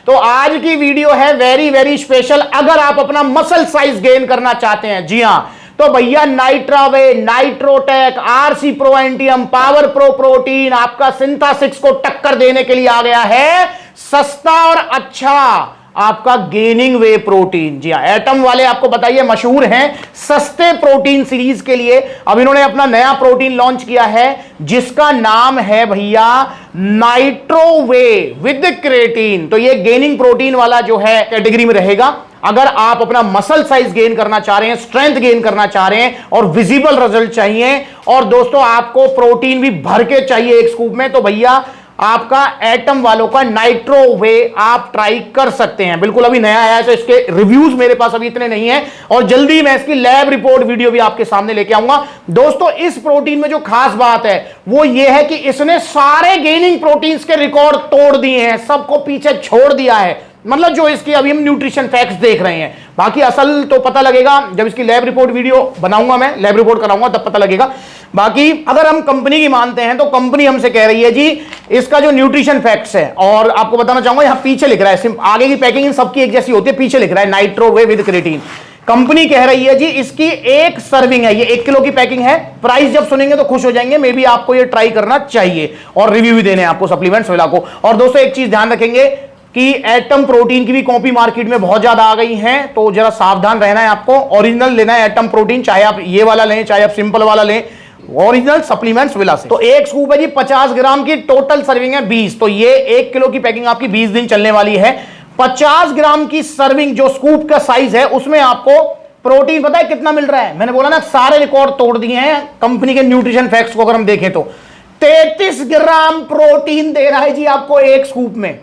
तो आज की वीडियो है वेरी वेरी स्पेशल। अगर आप अपना मसल साइज गेन करना चाहते हैं, जी हां, तो भैया नाइट्रावे, नाइट्रोटेक, आरसी प्रो एंटियम, पावर प्रो प्रोटीन आपका सिंथा 6 को टक्कर देने के लिए आ गया है सस्ता और अच्छा आपका गेनिंग वे प्रोटीन। जी हां, एटम वाले आपको बताइए मशहूर हैं सस्ते प्रोटीन सीरीज के लिए। अब इन्होंने अपना नया प्रोटीन लॉन्च किया है जिसका नाम है भैया नाइट्रोवे विद क्रेटीन। तो ये गेनिंग प्रोटीन वाला जो है कैटेगरी में रहेगा। अगर आप अपना मसल साइज गेन करना चाह रहे हैं, स्ट्रेंथ गेन करना चाह रहे हैं और विजिबल रिजल्ट चाहिए, और दोस्तों आपको प्रोटीन भी भर के चाहिए एक स्कूप में, तो भैया आपका एटम वालों का नाइट्रोवे आप ट्राई कर सकते हैं। बिल्कुल अभी नया आया है तो इसके रिव्यूज मेरे पास अभी इतने नहीं है, और जल्दी मैं इसकी लैब रिपोर्ट वीडियो भी आपके सामने लेके आऊंगा। दोस्तों इस प्रोटीन में जो खास बात है वो ये है कि इसने सारे गेनिंग प्रोटीन्स के रिकॉर्ड तोड़ दिए हैं, सबको पीछे छोड़ दिया है। मतलब जो इसकी अभी हम न्यूट्रिशन फैक्ट्स देख रहे हैं, बाकी असल तो पता लगेगा जब इसकी लैब रिपोर्ट वीडियो बनाऊंगा, मैं लैब रिपोर्ट कराऊंगा तब पता लगेगा। बाकी अगर हम कंपनी की मानते हैं तो कंपनी हमसे कह रही है जी इसका जो न्यूट्रिशन फैक्ट्स है, और आपको बताना चाहूंगा यहां पीछे लिख रहा है, आगे की पैकिंग सबकी एक जैसी होती है, पीछे लिख रहा है नाइट्रोवे विद क्रेटीन। कंपनी कह रही है जी इसकी एक सर्विंग है, ये 1 किलो की पैकिंग है। प्राइस जब सुनेंगे तो खुश हो जाएंगे, मे बी आपको ये ट्राई करना चाहिए और रिव्यू भी देने हैं आपको सप्लीमेंट्स वाला को। और दोस्तों एक चीज ध्यान रखेंगे कि एटम प्रोटीन की भी कॉपी मार्केट में बहुत ज्यादा आ गई हैं, तो जरा सावधान रहना है आपको। ओरिजिनल लेना है एटम प्रोटीन, चाहे आप ये वाला लें चाहे आप सिंपल वाला लें, ओरिजिनल सप्लीमेंट्स विला से। तो एक स्कूप है जी 50 ग्राम की, टोटल सर्विंग है 20, तो ये 1 किलो की पैकिंग आपकी 20 दिन चलने वाली है। 50 ग्राम की सर्विंग जो स्कूप का साइज है उसमें आपको प्रोटीन पता है कितना मिल रहा है? मैंने बोला ना सारे रिकॉर्ड तोड़ दिए हैं कंपनी के न्यूट्रिशन फैक्ट्स को अगर हम देखें तो 33 ग्राम प्रोटीन दे रहा है जी आपको एक स्कूप में।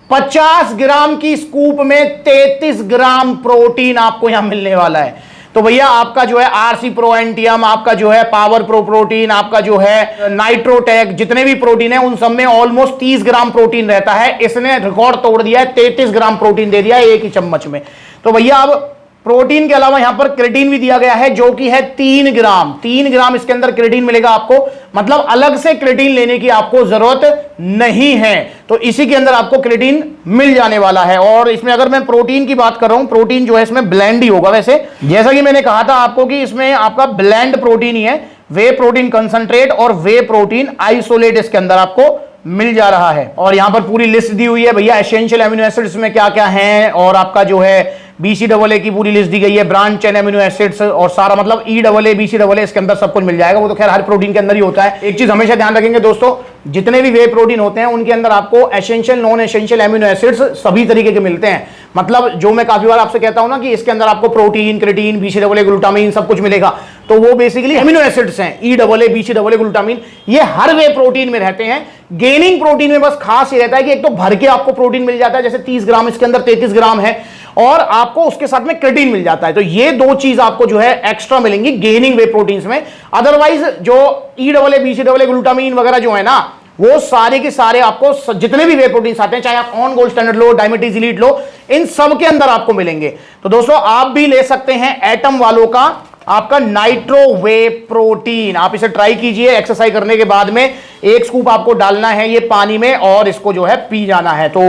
50 ग्राम की स्कूप में 33 ग्राम प्रोटीन आपको यहां मिलने वाला है। तो भैया आपका जो है आरसी प्रो एंटियम, आपका जो है पावर प्रो प्रोटीन, आपका जो है नाइट्रोटेक, जितने भी प्रोटीन है उन सब में ऑलमोस्ट 30 ग्राम प्रोटीन रहता है। इसने रिकॉर्ड तोड़ दिया है, 33 ग्राम प्रोटीन दे दिया है एक ही चम्मच में। तो भैया अब प्रोटीन के अलावा यहां पर क्रेटीन भी दिया गया है जो कि है 3 ग्राम। 3 ग्राम इसके अंदर क्रेटीन मिलेगा आपको, मतलब अलग से क्रेटीन लेने की आपको जरूरत नहीं है। तो इसी के अंदर आपको क्रेटीन मिल जाने वाला है। और इसमें अगर मैं प्रोटीन की बात कर रहा हूं, प्रोटीन जो है इसमें ब्लेंड ही होगा। वैसे जैसा कि मैंने कहा था आपको कि इसमें आपका ब्लेंड प्रोटीन ही है, वे प्रोटीन कंसंट्रेट और वे प्रोटीन आइसोलेट इसके अंदर आपको मिल जा रहा है। और यहां पर पूरी लिस्ट दी हुई है भैया, एसेंशियल एमिनो एसिड्स में क्या क्या है, और आपका जो है BCAA की पूरी लिस्ट दी गई है, ब्रांच चेन एमिनो एसिड्स और सारा, मतलब EAA BCAA इसके अंदर सब कुछ मिल जाएगा। वो तो खैर हर प्रोटीन के अंदर ही होता है। एक चीज हमेशा ध्यान रखेंगे दोस्तों, जितने भी वे प्रोटीन होते हैं उनके अंदर आपको essential non essential amino acids सभी तरीके के मिलते हैं। मतलब जो मैं काफी बार आपसे कहता हूं ना कि इसके अंदर आपको प्रोटीन, क्रेटीन, BCAA, ग्लूटामिन सब कुछ मिलेगा, तो वो बेसिकली एमिनो एसिड्स हैं। EAA BCAA ग्लूटामिन ये हर वे प्रोटीन में रहते हैं। गेनिंग प्रोटीन में बस खास ये रहता है कि एक तो भर के आपको प्रोटीन मिल जाता है, जैसे 30 ग्राम इसके अंदर 33 ग्राम है, और आपको उसके साथ में क्रेटीन मिल जाता है। तो ये दो चीज आपको जो है एक्स्ट्रा मिलेंगी गेनिंग वे प्रोटीन्स में। अदरवाइज जो EAA BCAA ग्लूटामिन वगैरह जो है ना, वो सारे के सारे आपको जितने भी वे प्रोटीन्स आते हैं, चाहे आप ऑन गोल्ड स्टैंडर्ड लो, डायमेटीज इलीट लो, इन सब के अंदर आपको मिलेंगे। तो दोस्तों आप भी ले सकते हैं एटम वालों का आपका नाइट्रोवे प्रोटीन। आप इसे ट्राई कीजिए, एक्सरसाइज करने के बाद में 1 स्कूप आपको डालना है ये पानी में और इसको जो है पी जाना है। तो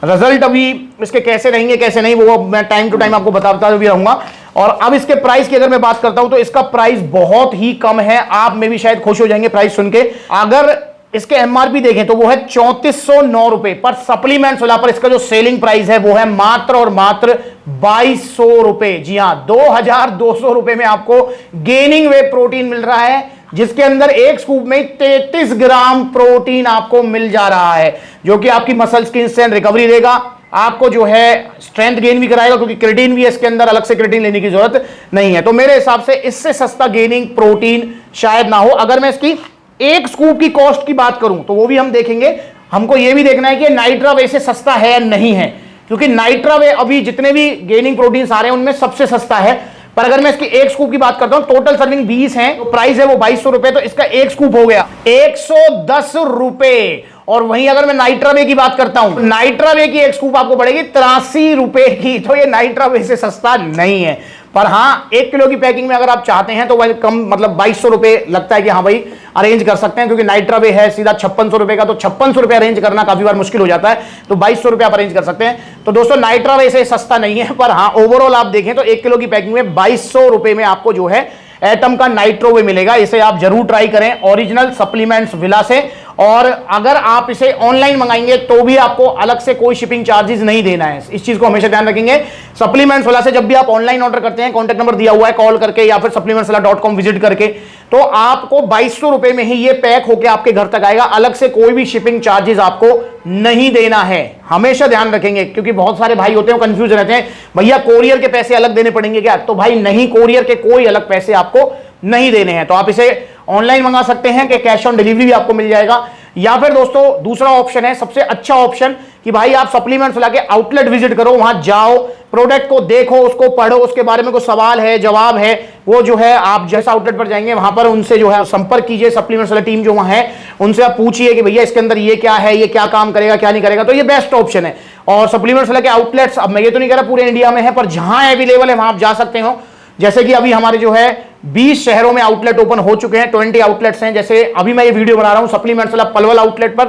रिजल्ट अभी इसके कैसे रहेंगे कैसे नहीं वो मैं टाइम टू टाइम आपको बताता भी रहूंगा। और अब इसके प्राइस की अगर मैं बात करता हूं तो इसका प्राइस बहुत ही कम है, आप में भी शायद खुश हो जाएंगे प्राइस सुन के। अगर इसके MRP देखें तो वो है 3409 रुपए, पर सप्लीमेंट्स वाला पर इसका जो सेलिंग प्राइस है वो है मात्र और मात्र 2200 रुपए। जी हां, 2200 रुपए में आपको गेनिंग वे प्रोटीन मिल रहा है, जिसके अंदर एक स्कूप में 33 ग्राम प्रोटीन आपको मिल जा रहा है, जो कि आपकी मसल स्किन से रिकवरी देगा, आपको जो है स्ट्रेंथ गेन भी कराएगा, क्योंकि क्रेटीन भी है इसके अंदर, अलग से क्रेटीन लेने की जरूरत नहीं है। तो मेरे हिसाब से इससे सस्ता गेनिंग प्रोटीन शायद ना हो। अगर मैं इसकी एक स्कूप की कॉस्ट की बात करूं तो वो भी हम देखेंगे। हमको ये भी देखना है कि नाइट्रावे से सस्ता है या नहीं है, क्योंकि नाइट्रावे अभी जितने भी गेनिंग प्रोटीन्स आ रहे हैं उनमें सबसे सस्ता है। पर अगर मैं इसकी एक स्कूप की बात करता हूं, टोटल सर्विंग 20 है, तो प्राइस है वो 2200 रुपए, तो इसका एक स्कूप हो गया 110 रुपए। और वहीं अगर मैं नाइट्रावे की बात करता हूं, नाइट्रावे की एक स्कूप आपको पड़ेगी 83 रुपए की, तो ये नाइट्रावे से सस्ता नहीं है। पर हाँ 1 किलो की पैकिंग में अगर आप चाहते हैं तो वही कम मतलब 2200 रुपए लगता है कि हाँ भाई अरेंज कर सकते हैं, क्योंकि नाइट्रा वे है सीधा 5600 रुपए का, तो 5600 रुपए अरेंज करना काफी बार मुश्किल हो जाता है, तो 2200 रुपए आप अरेंज कर सकते हैं। तो दोस्तों नाइट्रा वे से सस्ता नहीं है, पर हाँ ओवरऑल आप देखें तो 1 किलो की पैकिंग में 2200 रुपए में आपको जो है एटम का नाइट्रो वे मिलेगा। इसे आप जरूर ट्राई करें ओरिजिनल सप्लीमेंट्स विला से। और अगर आप इसे ऑनलाइन मंगाएंगे तो भी आपको अलग से कोई शिपिंग चार्जेस नहीं देना है, इस चीज को हमेशा ध्यान रखेंगे। सप्लीमेंट्स विला से जब भी आप ऑनलाइन ऑर्डर करते हैं, कॉन्टैक्ट नंबर दिया हुआ है, कॉल करके या फिर supplementsvilla.com विजिट करके, तो आपको 2200 रुपए में ही ये पैक होकर आपके घर तक आएगा। अलग से कोई भी शिपिंग चार्जेस आपको नहीं देना है, हमेशा ध्यान रखेंगे, क्योंकि बहुत सारे भाई होते हैं कंफ्यूज रहते हैं, भैया कोरियर के पैसे अलग देने पड़ेंगे क्या? तो भाई नहीं, कोरियर के कोई अलग पैसे आपको नहीं देने हैं। तो आप इसे ऑनलाइन मंगा सकते हैं कि कैश ऑन डिलीवरी भी आपको मिल जाएगा, या फिर दोस्तों दूसरा ऑप्शन है सबसे अच्छा ऑप्शन कि भाई आप सप्लीमेंट्स विला के आउटलेट विजिट करो, वहां जाओ, प्रोडक्ट को देखो, उसको पढ़ो, उसके बारे में कोई सवाल है जवाब है, वो जो है आप जैसा आउटलेट पर जाएंगे वहां पर उनसे जो है संपर्क कीजिए। सप्लीमेंट्स विला टीम जो वहां है उनसे आप पूछिए कि भैया इसके अंदर ये क्या है, ये क्या काम करेगा, क्या नहीं करेगा, तो ये बेस्ट ऑप्शन है। और सप्लीमेंट्स विला के आउटलेट्स, अब मैं ये तो नहीं कह रहा पूरे इंडिया में है, पर जहां अवेलेबल है वहां आप जा सकते हो। जैसे कि अभी हमारे जो है 20 शहरों में आउटलेट ओपन हो चुके हैं, 20 आउटलेट्स हैं। जैसे अभी मैं ये वीडियो बना रहा हूं सप्लीमेंट्स विला पलवल आउटलेट पर,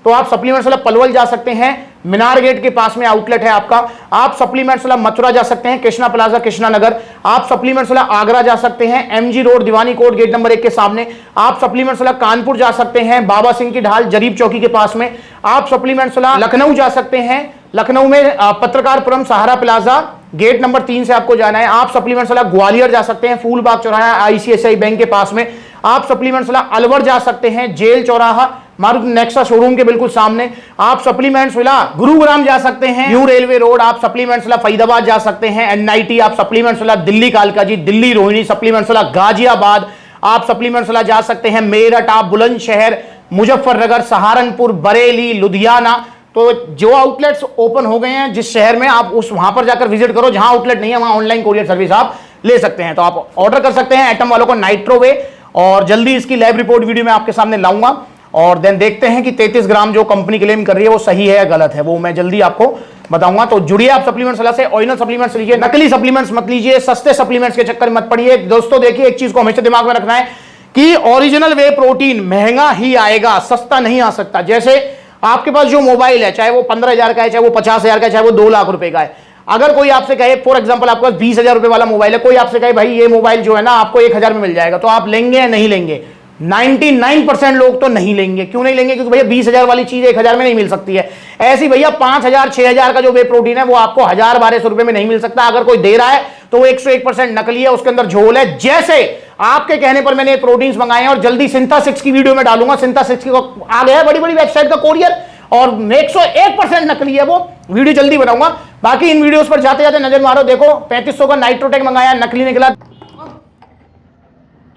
तो आप सप्लीमेंट्स विला पलवल जा सकते हैं, मीनार गेट के पास में आउटलेट है आपका। आप सप्लीमेंट्स विला मथुरा जा सकते हैं, कृष्णा प्लाजा कृष्णा नगर। आप सप्लीमेंट्स विला आगरा जा सकते हैं, MG रोड दीवानी कोर्ट गेट नंबर 1 के सामने। आप सप्लीमेंट्स विला कानपुर जा सकते हैं, बाबा सिंह की ढाल जरीब चौकी के पास में। आप सप्लीमेंट्स विला लखनऊ जा सकते हैं, लखनऊ में पत्रकारपुरम सहारा प्लाजा गेट नंबर 3 से आपको जाना है। आप सप्लीमेंट्स विला ग्वालियर जा सकते हैं, फूलबाग चौराहा ICICI बैंक के पास में। आप सप्लीमेंट्स विला अलवर जा सकते हैं, जेल चौराहा मारुति नेक्सा शोरूम के बिल्कुल सामने। आप सप्लीमेंट्स विला गुरुग्राम जा सकते हैं, न्यू रेलवे रोड। आप सप्लीमेंट्स विला फरीदाबाद जा सकते हैं, NIT। आप supplements villa Delhi Kalkaji, Delhi Rohini. Supplements villa Ghaziabad. आप सप्लीमेंट्स विला जा सकते हैं मेरठ, आप बुलंदशहर, मुजफ्फरनगर, सहारनपुर, बरेली, लुधियाना। तो जो आउटलेट्स ओपन हो गए हैं जिस शहर में, आप उस वहां पर जाकर विजिट करो। जहां आउटलेट नहीं है वहां ऑनलाइन कोरियर सर्विस आप ले सकते हैं। तो आप ऑर्डर कर सकते हैं एटम वालों को नाइट्रो वे, और जल्दी इसकी लैब रिपोर्ट वीडियो मैं आपके सामने लाऊंगा। और देन देखते हैं कि 33 ग्राम जो कंपनी क्लेम कर रही है वो सही है या गलत है, वो मैं जल्दी आपको बताऊंगा। तो जुड़िए आप सप्लीमेंट्स विला से, ओरिजिनल सप्लीमेंट्स लीजिए, नकली सप्लीमेंट्स मत लीजिए, सस्ते सप्लीमेंट्स के चक्कर मत पड़िए। दोस्तों देखिए एक चीज को हमेशा दिमाग में रखना है कि ओरिजिनल वे प्रोटीन महंगा ही आएगा, सस्ता नहीं आ सकता। जैसे आपके पास जो मोबाइल है, चाहे वो 15,000 का है, चाहे वो 50,000 का है, चाहे वो 2 लाख रुपए का है, अगर कोई आपसे कहे फॉर एग्जांपल आपके पास 20,000 रुपए वाला मोबाइल है, कोई आपसे कहे भाई ये मोबाइल जो है ना आपको 1,000 में मिल जाएगा, तो आप लेंगे या नहीं लेंगे? 99% लोग तो नहीं लेंगे। क्यों नहीं लेंगे? क्योंकि भैया 20,000 वाली चीज 1,000 में नहीं मिल सकती है। ऐसी भैया 5,000 6,000 का जो वे प्रोटीन है वो आपको 1,000-1,200 रुपए में नहीं मिल सकता। अगर कोई दे रहा है तो वो 101% नकली है, उसके अंदर झोल है। जैसे आपके कहने पर मैंने प्रोटीन्स मंगाए हैं और जल्दी सिंथा 6 की वीडियो में डालूंगा। सिंथा 6 की आ गया है बड़ी बड़ी वेबसाइट का कोरियर, और 101% नकली है वो, वीडियो जल्दी बनाऊंगा। बाकी इन वीडियोस पर जाते जाते नजर मारो, देखो 3500 का नाइट्रोटेक मंगाया, नकली निकला।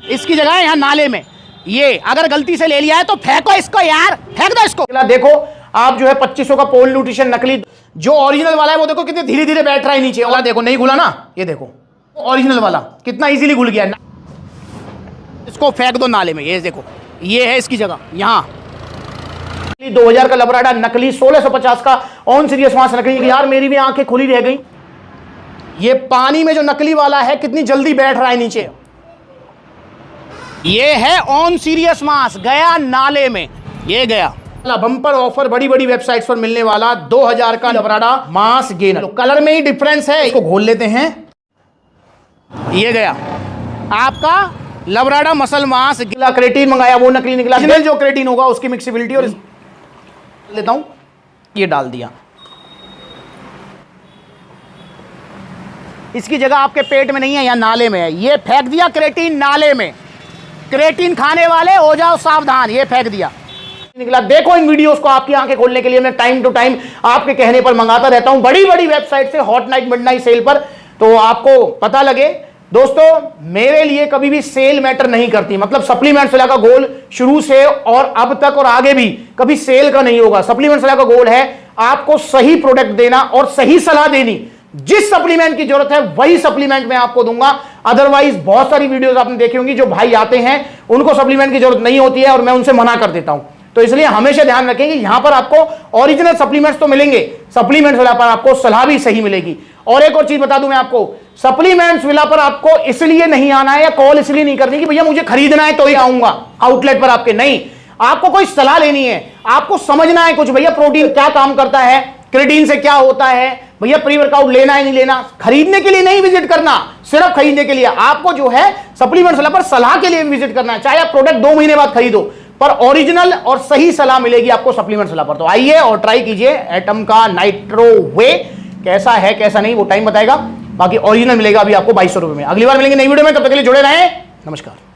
इसकी जगह है यहां नाले में, ये अगर गलती से ले लिया है तो फेंको इसको यार, फेंक दो इसको। देखो आप जो है 2500 का पोल न्यूट्रिशन नकली, जो ओरिजिनल वाला है वो देखो कितने धीरे धीरे बैठ रहा है नीचे वाला, देखो नहीं घुला ना, ये देखो ओरिजिनल वाला कितना इजीली घुल गया। इसको फेंक दो नाले में, ये देखो ये है इसकी जगह यहां। 2000 का लबराडा नकली, 1650 का ऑन सीरियस मास नकली। यार मेरी भी आंखें खुली रह गई, ये पानी में जो नकली वाला है कितनी जल्दी बैठ रहा है नीचे। ये है ऑन सीरियस मास, गया नाले में, ये गया। बम्पर ऑफर बड़ी बड़ी वेबसाइट्स पर मिलने वाला 2000 का लबराडा मास गेनर, तो कलर में ही डिफरेंस है। इसको घोल लेते हैं, ये गया आपका लबराडा मसल मास। गिला क्रेटीन मंगाया वो नकली निकला, जो क्रेटीन होगा उसकी मिक्सिबिलिटी, और लेता हूं ये डाल दिया। इसकी जगह आपके पेट में नहीं है, यहां नाले में है, ये फेंक दिया क्रेटीन नाले में। क्रेटीन खाने वाले हो जाओ सावधान, ये फेंक दिया निकला। देखो इन वीडियोस को आपकी आंखें खोलने के लिए मैं टाइम टू टाइम आपके कहने पर मंगाता रहता हूं, बड़ी बड़ी वेबसाइट से, हॉट नाइट मिडनाइट सेल पर, तो आपको पता लगे। दोस्तों मेरे लिए कभी भी सेल मैटर नहीं करती, मतलब सप्लीमेंट्स विला का गोल शुरू से और अब तक और आगे भी कभी सेल का नहीं होगा। सप्लीमेंट्स विला का गोल है आपको सही प्रोडक्ट देना और सही सलाह देनी। जिस सप्लीमेंट की जरूरत है वही सप्लीमेंट मैं आपको दूंगा। अदरवाइज बहुत सारी वीडियोस आपने देखी होंगी, जो भाई आते हैं उनको सप्लीमेंट की जरूरत नहीं होती है और मैं उनसे मना कर देता हूं। तो इसलिए हमेशा ध्यान रखें कि यहां पर आपको ओरिजिनल सप्लीमेंट्स तो मिलेंगे, सप्लीमेंट्स विला पर आपको सलाह भी सही मिलेगी। और एक और चीज बता दूं मैं आपको, सप्लीमेंट्स विला पर आपको इसलिए नहीं आना है या कॉल इसलिए नहीं करनी कि भैया मुझे खरीदना है तो ही आऊंगा आउटलेट पर आपके, नहीं, आपको कोई सलाह लेनी है, आपको समझना है कुछ, भैया प्रोटीन क्या काम करता है, क्रेटीन से क्या होता है, भैया प्री वर्कआउट लेना है नहीं लेना, खरीदने के लिए नहीं विजिट करना, सिर्फ खरीदने के लिए आपको जो है सप्लीमेंट्स वाला पर सलाह के लिए विजिट करना है। चाहे आप प्रोडक्ट 2 महीने बाद खरीदो, पर ओरिजिनल और सही सलाह मिलेगी आपको सप्लीमेंट्स वाला पर। तो आइए और ट्राई कीजिए एटम का नाइट्रो वे, कैसा है कैसा नहीं वो टाइम बताएगा, बाकी ओरिजिनल मिलेगा अभी आपको 2200 रुपए में। अगली बार मिलेंगे नई वीडियो में, तब तक के लिए जुड़े रहें, नमस्कार।